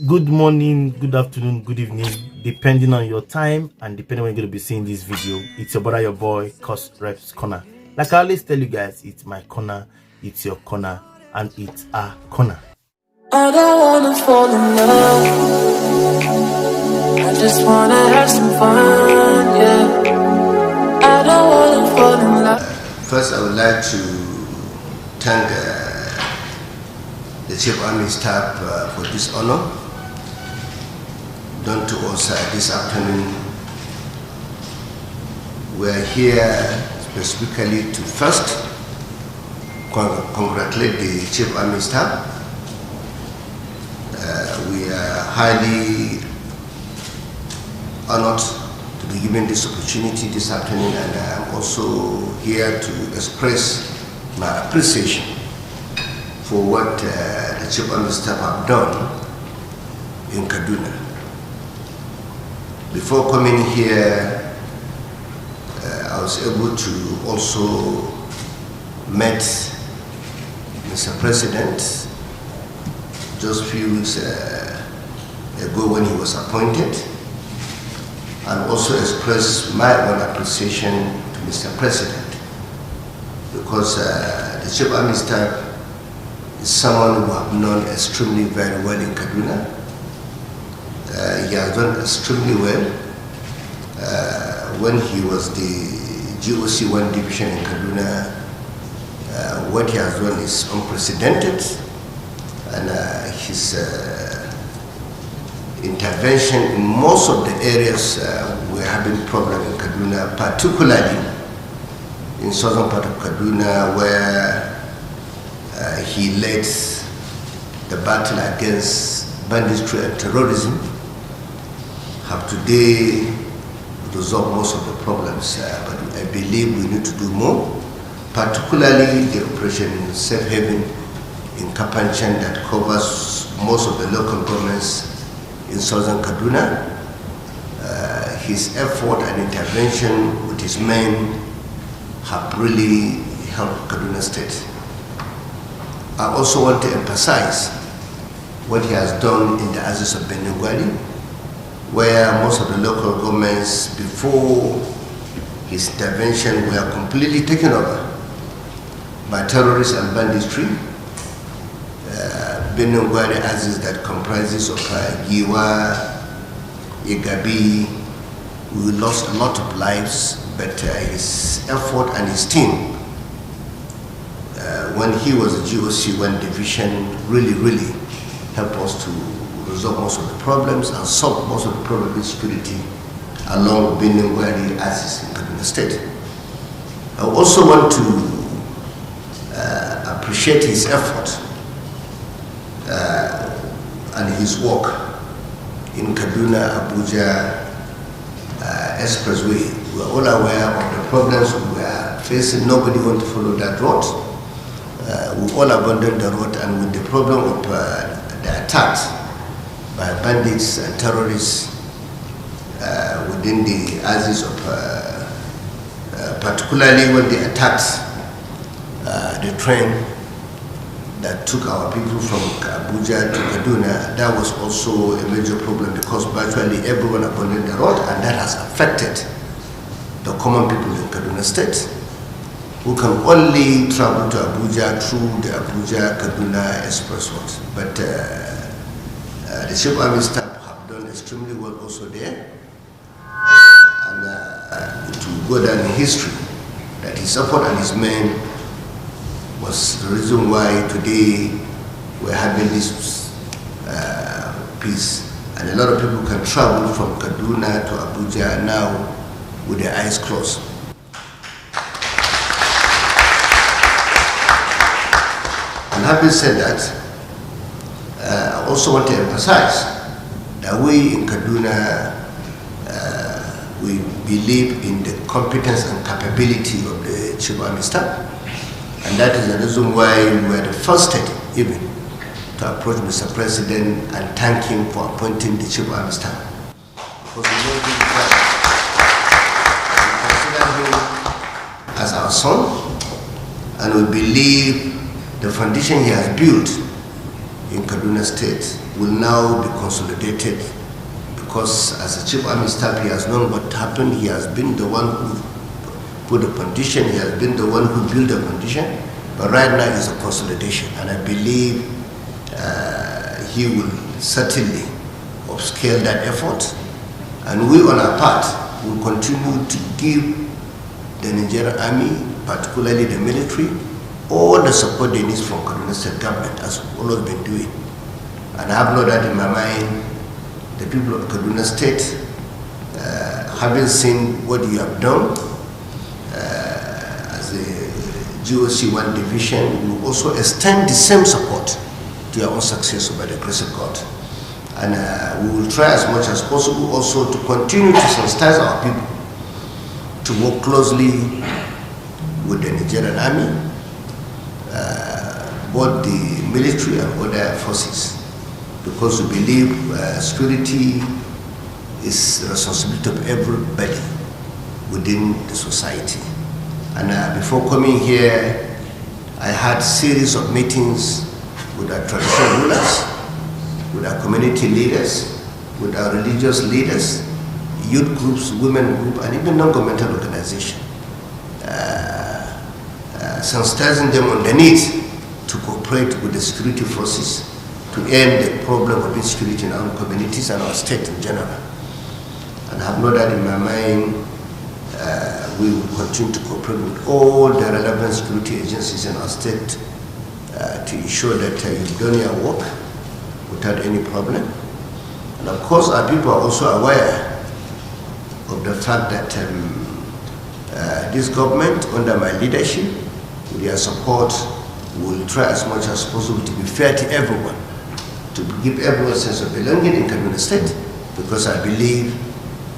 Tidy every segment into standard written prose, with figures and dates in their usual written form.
Good morning, good afternoon, good evening, depending on your time and depending when you're going to be seeing this video. It's your brother, your boy, courserepscorner. Like I always tell you guys, it's my corner, it's your corner, and it's our corner. I don't wanna fall in love. I just wanna have some fun, yeah. I don't wanna fall in love. First, I would like to thank the Chief Army Staff for this honor done to us this afternoon. We are here specifically to first congratulate the Chief Army Staff. We are highly honored to be given this opportunity this afternoon, and I'm also here to express my appreciation for what the Chief Army Staff have done in Kaduna. Before coming here, I was able to also meet Mr. President just a few weeks ago when he was appointed, and also express my own appreciation to Mr. President, because the Chief Army Staff is someone who I've known extremely very well in Kaduna. He has done extremely well. When he was the GOC 1 division in Kaduna, what he has done is unprecedented, and his intervention in most of the areas we're having problem in Kaduna, particularly in southern part of Kaduna, where he led the battle against banditry and terrorism, have today resolved most of the problems, but I believe we need to do more, particularly the operation in Safe Haven in Kapanchan that covers most of the local governments in southern Kaduna. His effort and intervention with his men have really helped Kaduna State. I also want to emphasize what he has done in the axis of Benue, where most of the local governments before his intervention were completely taken over by terrorists and banditry. Benue axis that comprises of Giwa, Igabi. We lost a lot of lives, but his effort and his team, when he was a GOC 1 division, really helped us to resolve most of the problems and solve most of the problems with security along Benue axis in Kaduna State. I also want to appreciate his effort and his work in Kaduna-Abuja expressway. We are all aware of the problems we are facing. Nobody wants to follow that road. We all abandoned the road, and with the problem of the attacks by bandits and terrorists within the axis of, particularly when they attacked the train that took our people from Abuja to Kaduna, that was also a major problem, because virtually everyone abandoned the road, and that has affected the common people in Kaduna State, who can only travel to Abuja through the Abuja-Kaduna express road. But the Chief Army Staff have done extremely well also there, and it will go down in history that his effort and his men was the reason why today we're having this peace, and a lot of people can travel from Kaduna to Abuja now with their eyes closed. And having said that, I also want to emphasize that we in Kaduna, we believe in the competence and capability of the Chief Army Staff. And that is the reason why we were the first state even to approach Mr. President and thank him for appointing the Chief Army Staff. Because we know him well. We consider him as our son, and we believe the foundation he has built in Kaduna State will now be consolidated, because as a chief army staff he has known what happened. He has been the one who put the condition, he has been the one who built the condition, but right now is a consolidation, and I believe he will certainly upscale that effort, and we on our part will continue to give the Nigerian army, particularly the military, all the support they need from Kaduna State government, as we've always been doing. And I have no doubt in my mind, the people of Kaduna State, having seen what you have done as a GOC 1 division, will also extend the same support to your own success by the grace of God. And we will try as much as possible also to continue to sensitize our people to work closely with the Nigerian army, both the military and other forces, because we believe security is the responsibility of everybody within the society. And before coming here, I had a series of meetings with our traditional rulers, with our community leaders, with our religious leaders, youth groups, women groups, and even non-governmental organizations, sensitizing them on the need to cooperate with the security forces to end the problem of insecurity in our communities and our state in general. And I have no doubt in my mind we will continue to cooperate with all the relevant security agencies in our state to ensure that you've done your work without any problem. And of course, our people are also aware of the fact that this government, under my leadership, with their support, will try as much as possible to be fair to everyone, to give everyone a sense of belonging in Kaduna State, because I believe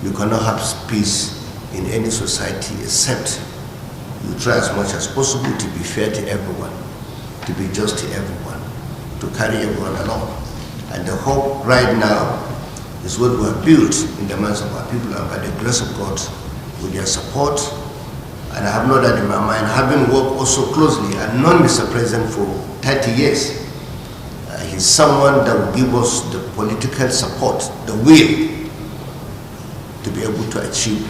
you cannot have peace in any society except you try as much as possible to be fair to everyone, to be just to everyone, to carry everyone along. And the hope right now is what we have built in the minds of our people, and by the grace of God, with their support. And I have no doubt in my mind, having worked also closely and known Mr. President for 30 years, he's someone that will give us the political support, the will to be able to achieve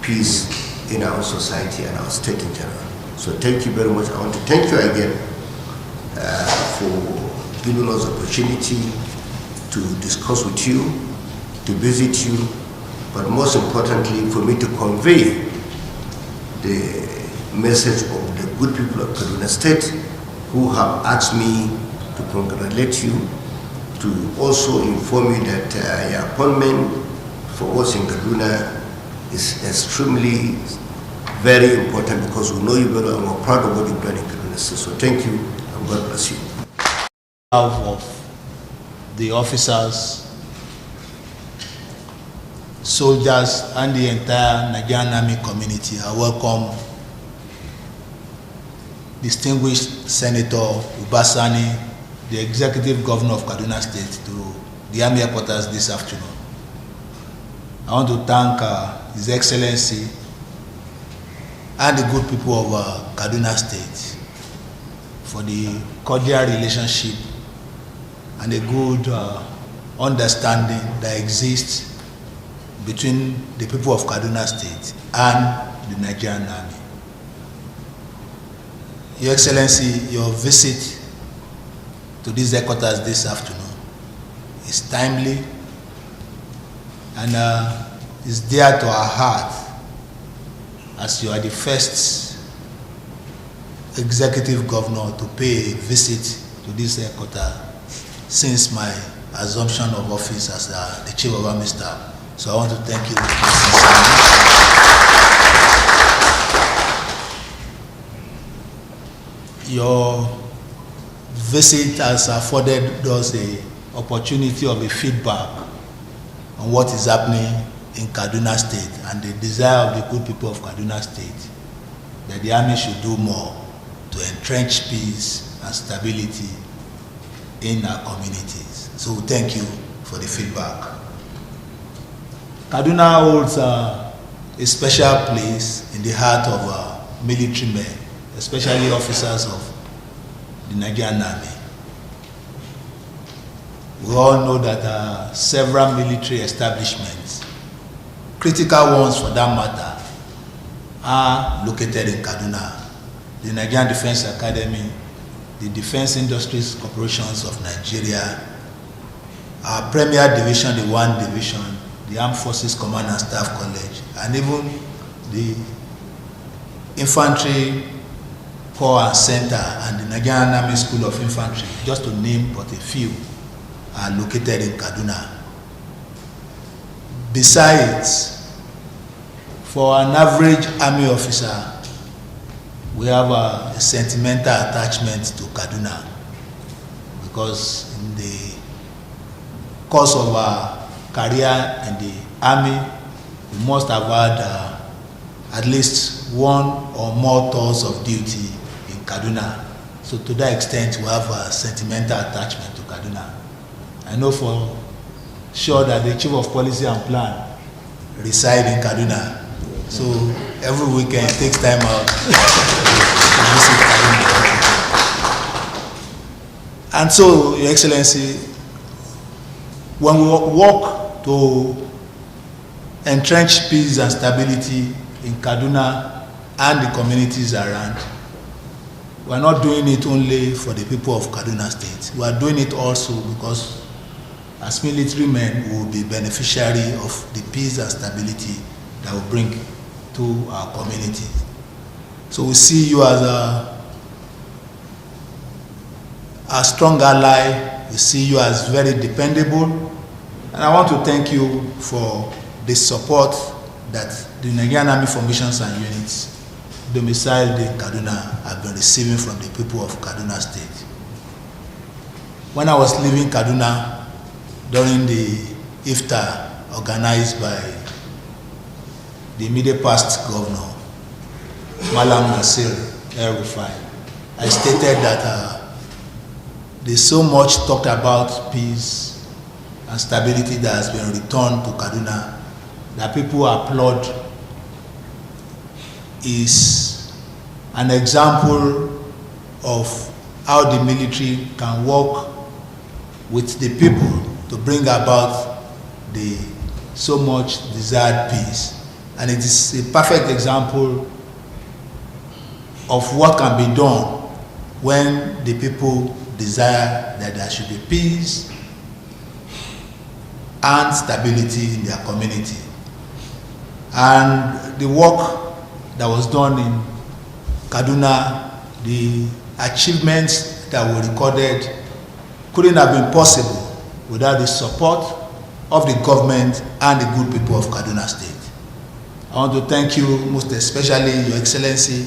peace in our society and our state in general. So thank you very much. I want to thank you again for giving us the opportunity to discuss with you, to visit you, but most importantly for me to convey the message of the good people of Kaduna State who have asked me to congratulate you, to also inform you that your appointment for us in Kaduna is extremely very important, because we know you very well and we're proud of what you've done in Kaduna State. So thank you and God bless you. Of the officers, soldiers, and the entire Nigerian Army community, I welcome distinguished Senator Ubasani, the Executive Governor of Kaduna State, to the Army headquarters this afternoon. I want to thank His Excellency and the good people of Kaduna State for the cordial relationship and a good understanding that exists between the people of Kaduna State and the Nigerian Army. Your Excellency, your visit to these headquarters this afternoon is timely and is dear to our heart, as you are the first executive governor to pay a visit to this headquarters since my assumption of office as the Chief of Army Staff. So I want to thank you sincerely. Your visit has afforded us the opportunity of a feedback on what is happening in Kaduna State and the desire of the good people of Kaduna State that the Army should do more to entrench peace and stability in our communities. So thank you for the feedback. Kaduna holds a special place in the heart of military men, especially officers of the Nigerian Army. We all know that several military establishments, critical ones for that matter, are located in Kaduna. The Nigerian Defense Academy, the Defense Industries Corporations of Nigeria, our Premier Division, the 1 Division, the Armed Forces Command and Staff College, and even the Infantry Corps and Center and the Nigerian Army School of Infantry, just to name but a few, are located in Kaduna. Besides, for an average army officer, we have a sentimental attachment to Kaduna, because in the course of our career in the army, we must have had at least 1 or more tours of duty in Kaduna. So to that extent, we have a sentimental attachment to Kaduna. I know for sure that the Chief of Policy and Plan reside in Kaduna. So every weekend he takes time out to visit Kaduna. And so, Your Excellency, when we work to entrench peace and stability in Kaduna and the communities around, we are not doing it only for the people of Kaduna State. We are doing it also because as military men, we will be beneficiary of the peace and stability that will bring to our community. So we see you as a strong ally. We see you as very dependable. And I want to thank you for the support that the Nigerian Army formations and units domiciled in Kaduna have been receiving from the people of Kaduna State. When I was leaving Kaduna during the iftar organized by the immediate past governor, Malam Nasir El-Rufai, I stated that there's so much talked about peace and stability that has been returned to Kaduna that people applaud is an example of how the military can work with the people to bring about the so much desired peace. And it is a perfect example of what can be done when the people desire that there should be peace and stability in their community. And the work that was done in Kaduna, the achievements that were recorded couldn't have been possible without the support of the government and the good people of Kaduna State. I want to thank you most especially, Your Excellency,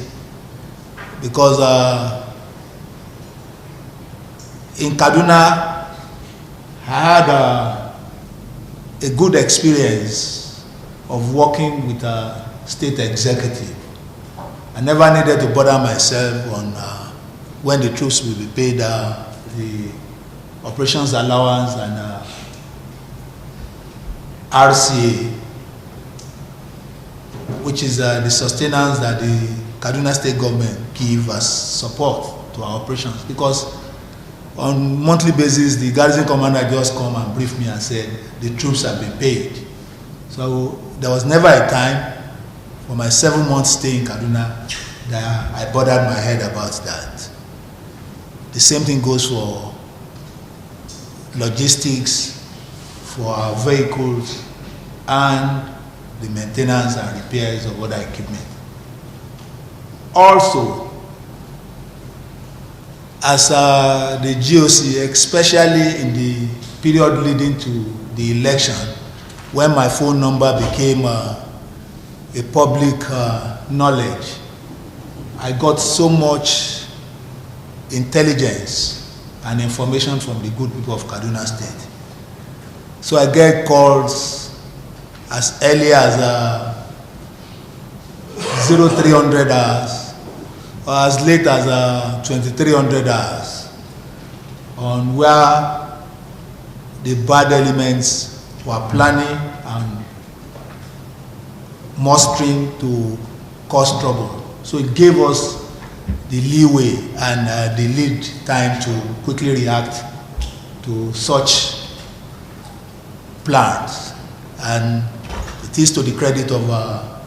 because in Kaduna, I had a good experience of working with a state executive. I never needed to bother myself on when the troops will be paid the operations allowance and RCA, which is the sustenance that the Kaduna State government give as support to our operations. Because on monthly basis, the garrison commander just come and brief me and said the troops have been paid. So there was never a time for my 7-month stay in Kaduna that I bothered my head about that. The same thing goes for logistics, for our vehicles, and the maintenance and repairs of other equipment. Also, as the GOC, especially in the period leading to the election, when my phone number became a public knowledge, I got so much intelligence and information from the good people of Kaduna State. So I get calls as early as 0300 hours or as late as 2300 hours on where the bad elements were planning and mustering to cause trouble. So it gave us the leeway and the lead time to quickly react to such plans, and it is to the credit of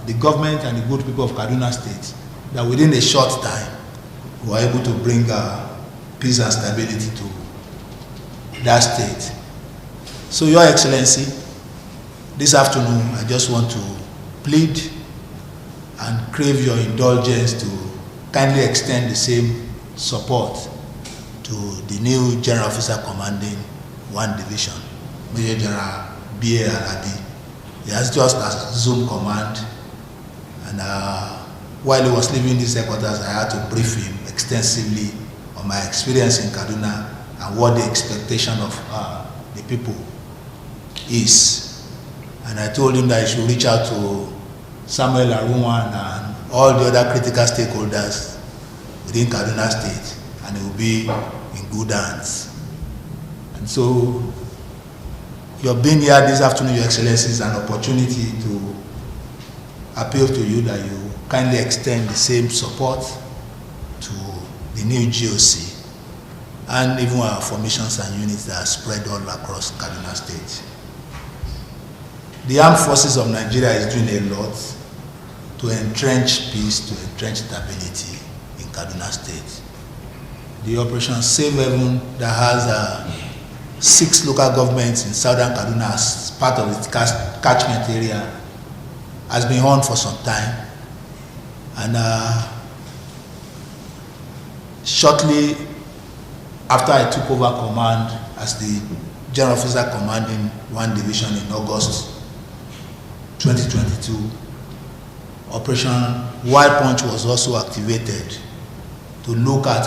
the government and the good people of Kaduna State that within a short time we were able to bring peace and stability to that state. So, Your Excellency, this afternoon I just want to plead and crave your indulgence to kindly extend the same support to the new General Officer Commanding 1 Division, Major General B.A. Alabi. He has just assumed command, and while he was leaving these headquarters, I had to brief him extensively on my experience in Kaduna and what the expectation of the people is. And I told him that he should reach out to Samuel Arunwan and all the other critical stakeholders within Kaduna State, and it will be in good hands. And so, your being here this afternoon, Your Excellency, is an opportunity to appeal to you that you kindly extend the same support to the new GOC and even our formations and units that are spread all across Kaduna State. The armed forces of Nigeria is doing a lot to entrench peace, to entrench stability in Kaduna State. The Operation Save Heaven that has 6 local governments in southern Kaduna as part of its catchment area has been on for some time, and shortly after I took over command as the General Officer Commanding 1 Division in August 2022, Operation Wild Punch was also activated to look at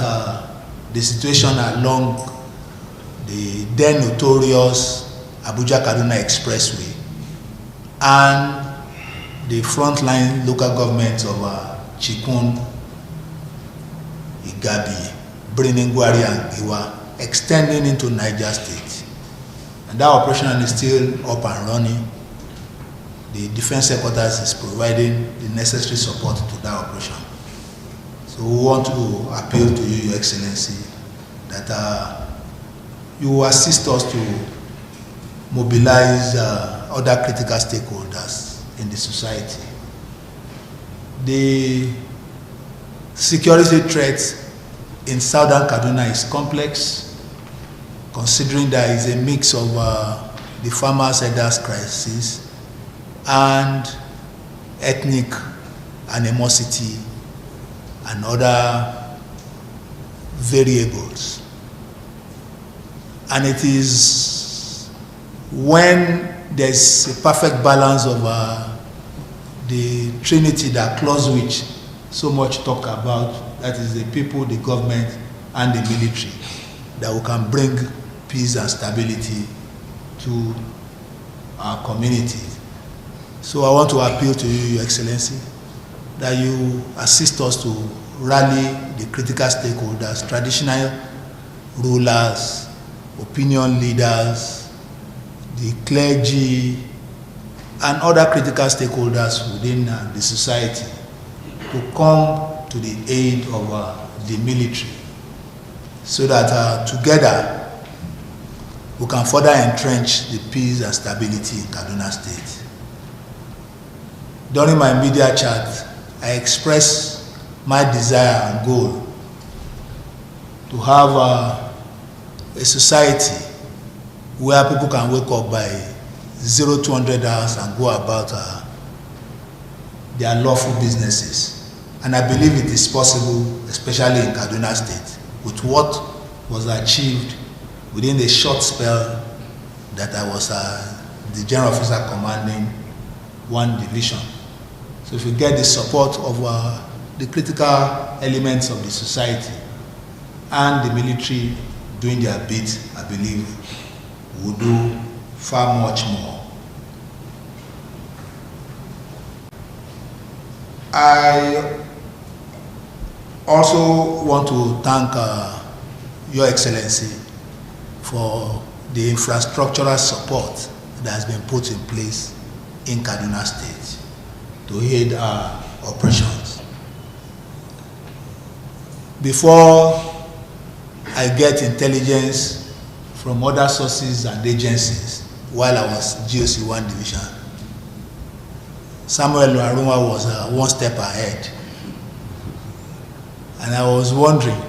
the situation along the then notorious Abuja-Kaduna Expressway and the frontline local governments of Chikun, Igabi, Briningwari, and Giwa, extending into Niger State. And that operation is still up and running. The Defense Headquarters is providing the necessary support to that operation. So we want to appeal to you, Your Excellency, that you assist us to mobilize other critical stakeholders in the society. The security threat in southern Kaduna is complex, considering there is a mix of the farmers' elders crisis and ethnic animosity and other variables. And it is when there's a perfect balance of the trinity that Clausewitz so much talk about, that is the people, the government, and the military, that we can bring peace and stability to our communities. So I want to appeal to you, Your Excellency, that you assist us to rally the critical stakeholders, traditional rulers, opinion leaders, the clergy, and other critical stakeholders within the society to come to the aid of the military, so that together we can further entrench the peace and stability in Kaduna State. During my media chat, I expressed my desire and goal to have a society where people can wake up by 0200 hours and go about their lawful businesses. And I believe it is possible, especially in Kaduna State, with what was achieved within the short spell that I was the General Officer Commanding 1 Division. So if we get the support of the critical elements of the society and the military doing their bit, I believe we'll do far much more. I also want to thank Your Excellency for the infrastructural support that has been put in place in Kaduna State to aid our operations. Before I get intelligence from other sources and agencies while I was GOC 1 Division. Samuel Arunwa was one step ahead. And I was wondering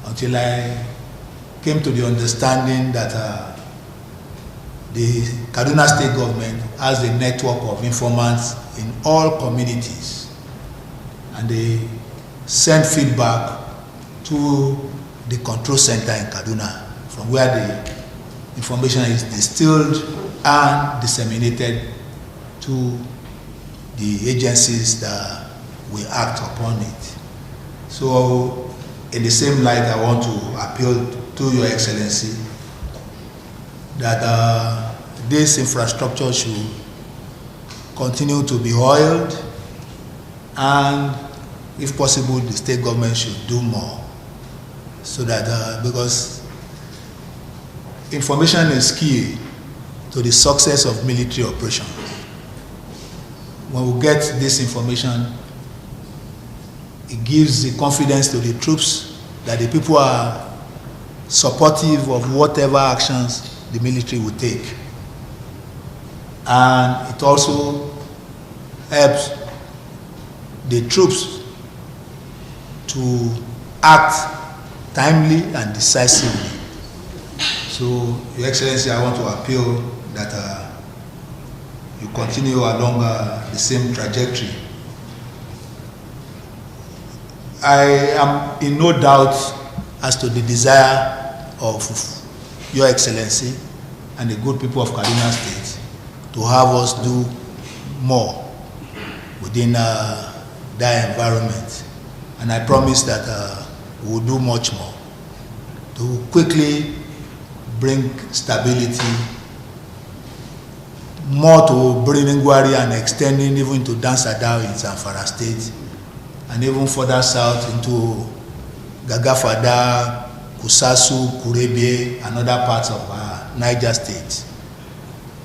until I came to the understanding that the Kaduna state government has a network of informants in all communities, and they send feedback to the control center in Kaduna, from where the information is distilled and disseminated to the agencies that will act upon it. So in the same light, I want to appeal to Your Excellency that this infrastructure should continue to be oiled, and if possible the state government should do more, so that because information is key to the success of military operations. When we get this information, it gives the confidence to the troops that the people are supportive of whatever actions the military will take. And it also helps the troops to act timely and decisively. So, Your Excellency, I want to appeal that you continue along the same trajectory. I am in no doubt as to the desire of Your Excellency and the good people of Kaduna State to have us do more within that environment. And I promise that we will do much more to quickly bring stability, more to bring inquiry and extending even to Dansadao in Zamfara State, and even further south into Gagafada, Kusasu, Kurebie, and other parts of Niger State.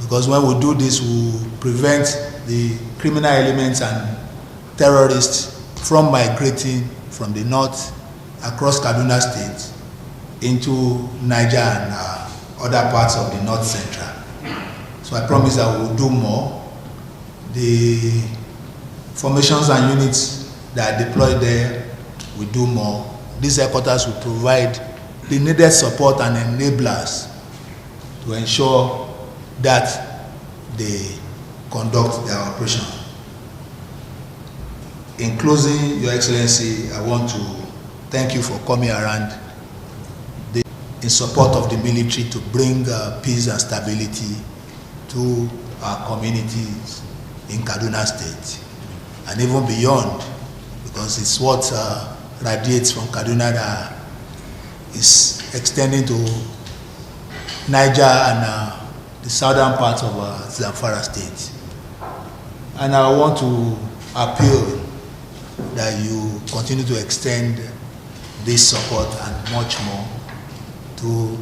Because when we do this, we prevent the criminal elements and terrorists from migrating from the north across Kaduna State into Niger and other parts of the north central. So I promise that we will do more. The formations and units that are deployed there will do more. These headquarters will provide the needed support and enablers to ensure that they conduct their operation. In closing, Your Excellency, I want to thank you for coming around in support of the military to bring peace and stability to our communities in Kaduna State and even beyond, because it's what radiates from Kaduna that is extending to Niger and the southern parts of Zamfara State. And I want to appeal that you continue to extend this support and much more to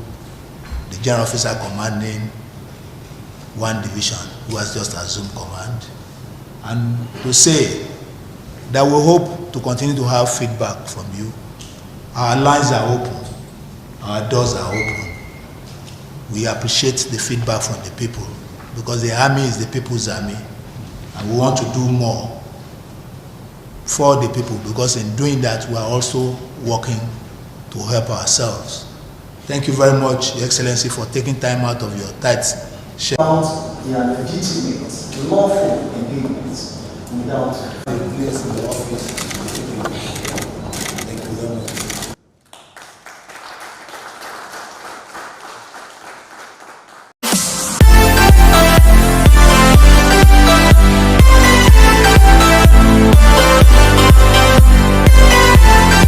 the General Officer commanding 1 Division, who has just assumed command, and to say that we hope to continue to have feedback from you. Our lines are open, our doors are open. We appreciate the feedback from the people, because the army is the people's army, and we want to do more for the people, because in doing that we are also working to help ourselves. Thank you very much, Your Excellency, for taking time out of your tight schedule. Their legitimate, lawful engagement without a place in the office. Thank you very much.